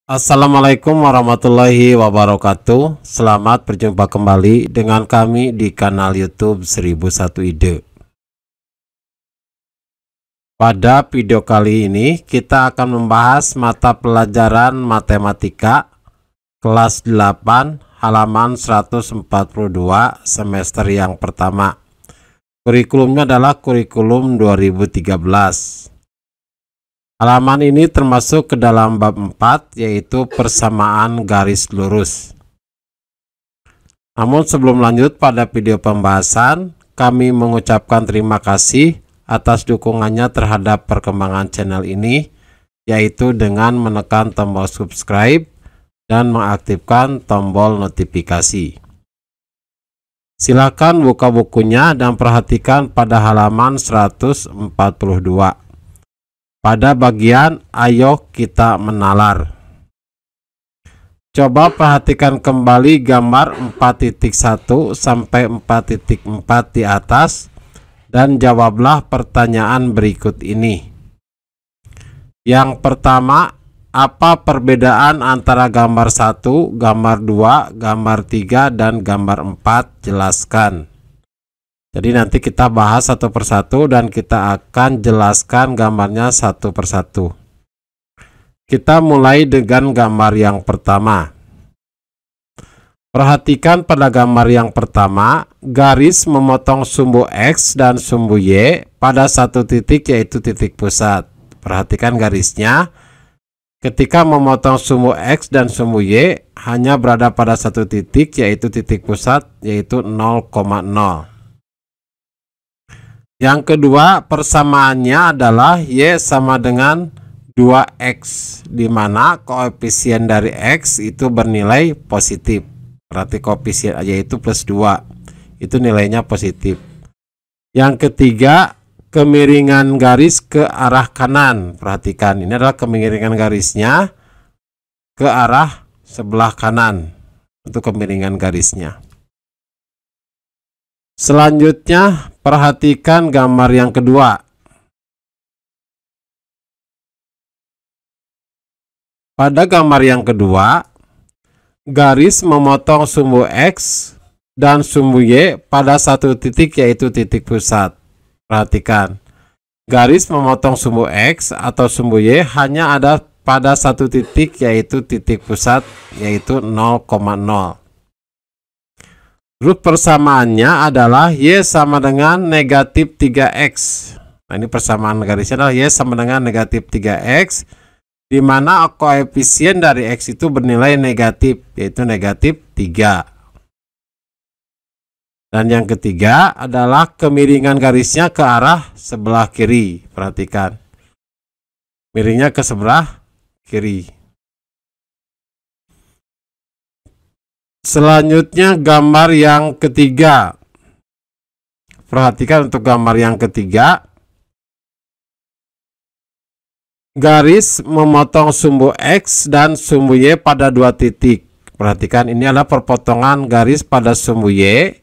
Assalamualaikum warahmatullahi wabarakatuh. Selamat berjumpa kembali dengan kami di kanal YouTube 1001 Ide. Pada video kali ini kita akan membahas mata pelajaran matematika kelas 8 halaman 142 semester yang pertama. Kurikulumnya adalah kurikulum 2013. Halaman ini termasuk ke dalam bab 4, yaitu persamaan garis lurus. Namun sebelum lanjut pada video pembahasan, kami mengucapkan terima kasih atas dukungannya terhadap perkembangan channel ini, yaitu dengan menekan tombol subscribe dan mengaktifkan tombol notifikasi. Silakan buka bukunya dan perhatikan pada halaman 142. Pada bagian ayo kita menalar. Coba perhatikan kembali gambar 4.1 sampai 4.4 di atas dan jawablah pertanyaan berikut ini. Yang pertama, apa perbedaan antara gambar 1, gambar 2, gambar 3, dan gambar 4? Jelaskan. Jadi nanti kita bahas satu persatu dan kita akan jelaskan gambarnya satu persatu. Kita mulai dengan gambar yang pertama. Perhatikan pada gambar yang pertama, garis memotong sumbu X dan sumbu Y pada satu titik, yaitu titik pusat. Perhatikan garisnya. Ketika memotong sumbu X dan sumbu Y hanya berada pada satu titik, yaitu titik pusat, yaitu 0,0. Yang kedua, persamaannya adalah Y sama dengan 2X, di mana koefisien dari X itu bernilai positif. Berarti koefisien yaitu plus 2, itu nilainya positif. Yang ketiga, kemiringan garis ke arah kanan. Perhatikan, ini adalah kemiringan garisnya ke arah sebelah kanan untuk kemiringan garisnya. Selanjutnya, perhatikan gambar yang kedua. Pada gambar yang kedua, garis memotong sumbu X dan sumbu Y pada satu titik, yaitu titik pusat. Perhatikan, garis memotong sumbu X atau sumbu Y hanya ada pada satu titik, yaitu titik pusat, yaitu 0,0. Rut persamaannya adalah Y sama dengan negatif 3X. Nah, ini persamaan garisnya adalah Y sama dengan negatif 3X, di mana koefisien dari X itu bernilai negatif, yaitu negatif 3. Dan yang ketiga adalah kemiringan garisnya ke arah sebelah kiri. Perhatikan, miringnya ke sebelah kiri. Selanjutnya gambar yang ketiga. Perhatikan untuk gambar yang ketiga. Garis memotong sumbu X dan sumbu Y pada dua titik. Perhatikan, ini adalah perpotongan garis pada sumbu Y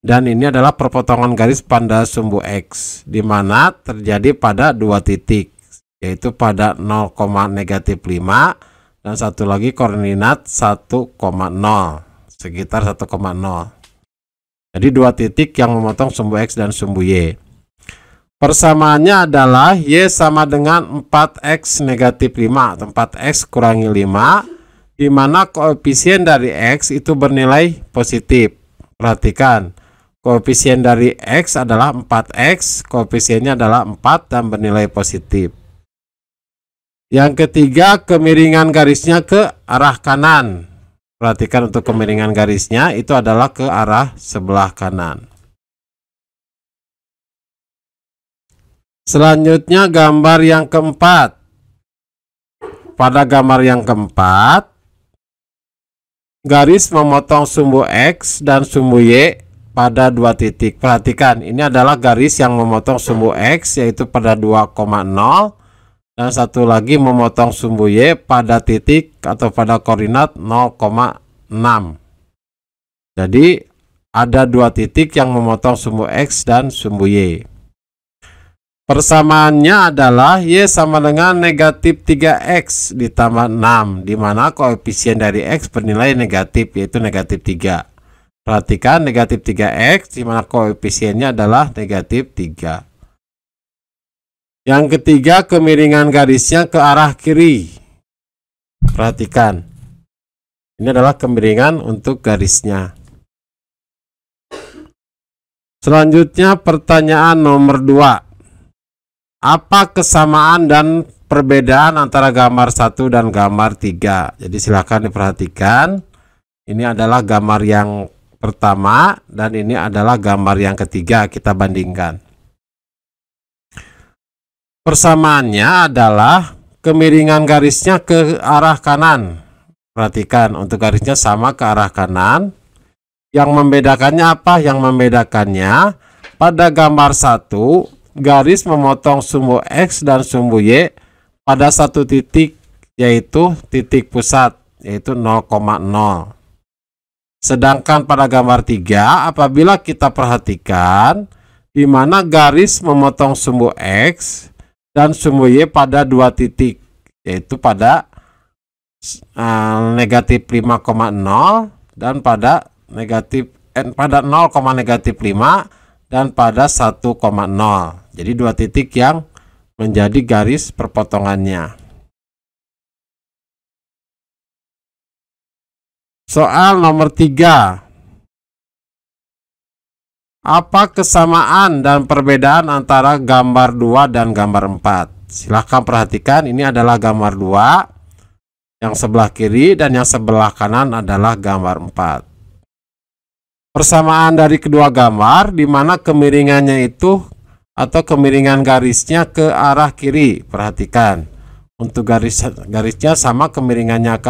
dan ini adalah perpotongan garis pada sumbu X, di mana terjadi pada dua titik, yaitu pada 0,-5 dan satu lagi koordinat 1,0, sekitar 1,0. Jadi dua titik yang memotong sumbu X dan sumbu Y. Persamaannya adalah Y sama dengan 4X negatif 5 atau 4X kurangi 5, di mana koefisien dari X itu bernilai positif. Perhatikan, koefisien dari X adalah 4X, koefisiennya adalah 4 dan bernilai positif. Yang ketiga, kemiringan garisnya ke arah kanan. Perhatikan untuk kemiringan garisnya itu adalah ke arah sebelah kanan. Selanjutnya gambar yang keempat. Pada gambar yang keempat, garis memotong sumbu X dan sumbu Y pada dua titik. Perhatikan, ini adalah garis yang memotong sumbu X, yaitu pada 2,0, dan satu lagi memotong sumbu Y pada titik atau pada koordinat 0,6. Jadi ada dua titik yang memotong sumbu X dan sumbu Y. Persamaannya adalah Y sama dengan negatif 3X ditambah 6, di mana koefisien dari X bernilai negatif, yaitu negatif 3. Perhatikan negatif 3X, di mana koefisiennya adalah negatif 3. Yang ketiga, kemiringan garisnya ke arah kiri. Perhatikan, ini adalah kemiringan untuk garisnya. Selanjutnya pertanyaan nomor 2. Apa kesamaan dan perbedaan antara gambar 1 dan gambar 3? Jadi silakan diperhatikan. Ini adalah gambar yang pertama dan ini adalah gambar yang ketiga, kita bandingkan. Persamaannya adalah kemiringan garisnya ke arah kanan. Perhatikan, untuk garisnya sama ke arah kanan. Yang membedakannya apa? Yang membedakannya pada gambar 1, garis memotong sumbu X dan sumbu Y pada satu titik, yaitu titik pusat, yaitu 0,0. Sedangkan pada gambar 3, apabila kita perhatikan, di mana garis memotong sumbu X dan sumbu Y pada dua titik, yaitu pada negatif 5,0 dan pada negatif pada 0,5 dan pada 1,0. Jadi dua titik yang menjadi garis perpotongannya. Soal nomor 3. Apa kesamaan dan perbedaan antara gambar 2 dan gambar 4? Silahkan perhatikan, ini adalah gambar 2, yang sebelah kiri dan yang sebelah kanan adalah gambar 4. Persamaan dari kedua gambar, di mana kemiringannya itu atau kemiringan garisnya ke arah kiri. Perhatikan, untuk garisnya sama kemiringannya ke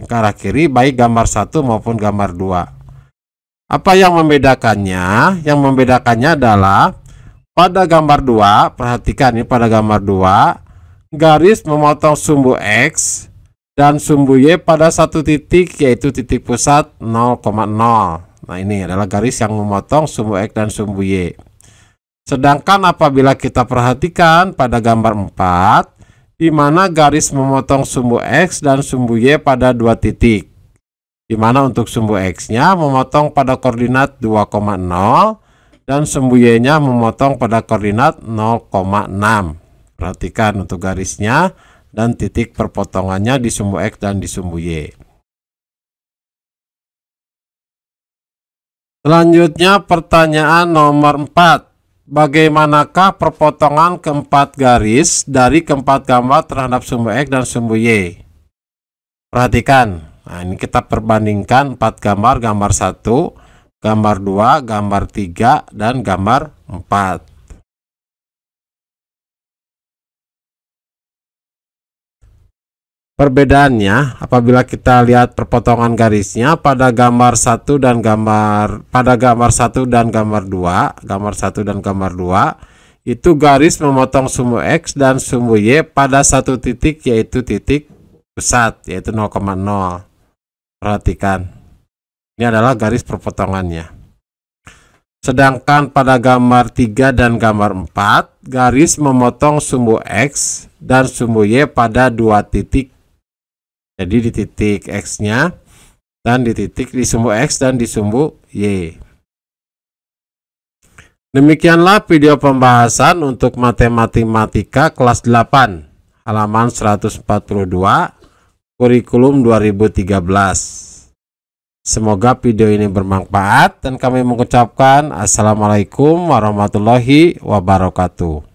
arah kiri, baik gambar 1 maupun gambar 2. Apa yang membedakannya? Yang membedakannya adalah pada gambar 2, perhatikan ini pada gambar 2, garis memotong sumbu X dan sumbu Y pada satu titik, yaitu titik pusat 0,0. Nah, ini adalah garis yang memotong sumbu X dan sumbu Y. Sedangkan apabila kita perhatikan pada gambar 4, di mana garis memotong sumbu X dan sumbu Y pada dua titik, di mana untuk sumbu X-nya memotong pada koordinat 2,0 dan sumbu Y-nya memotong pada koordinat 0,6. Perhatikan untuk garisnya dan titik perpotongannya di sumbu X dan di sumbu Y. Selanjutnya pertanyaan nomor 4. Bagaimanakah perpotongan keempat garis dari keempat gambar terhadap sumbu X dan sumbu Y? Perhatikan. Nah, ini kita perbandingkan 4 gambar, gambar 1, gambar 2, gambar 3, dan gambar 4. Perbedaannya, apabila kita lihat perpotongan garisnya pada gambar 1 dan gambar 2, itu garis memotong sumbu X dan sumbu Y pada satu titik, yaitu titik pusat, yaitu 0,0. Perhatikan, ini adalah garis perpotongannya. Sedangkan pada gambar 3 dan gambar 4, garis memotong sumbu X dan sumbu Y pada dua titik. Jadi di titik X-nya dan di titik di sumbu X dan di sumbu Y. Demikianlah video pembahasan untuk matematika kelas 8, halaman 142, kurikulum 2013. Semoga video ini bermanfaat dan kami mengucapkan assalamualaikum warahmatullahi wabarakatuh.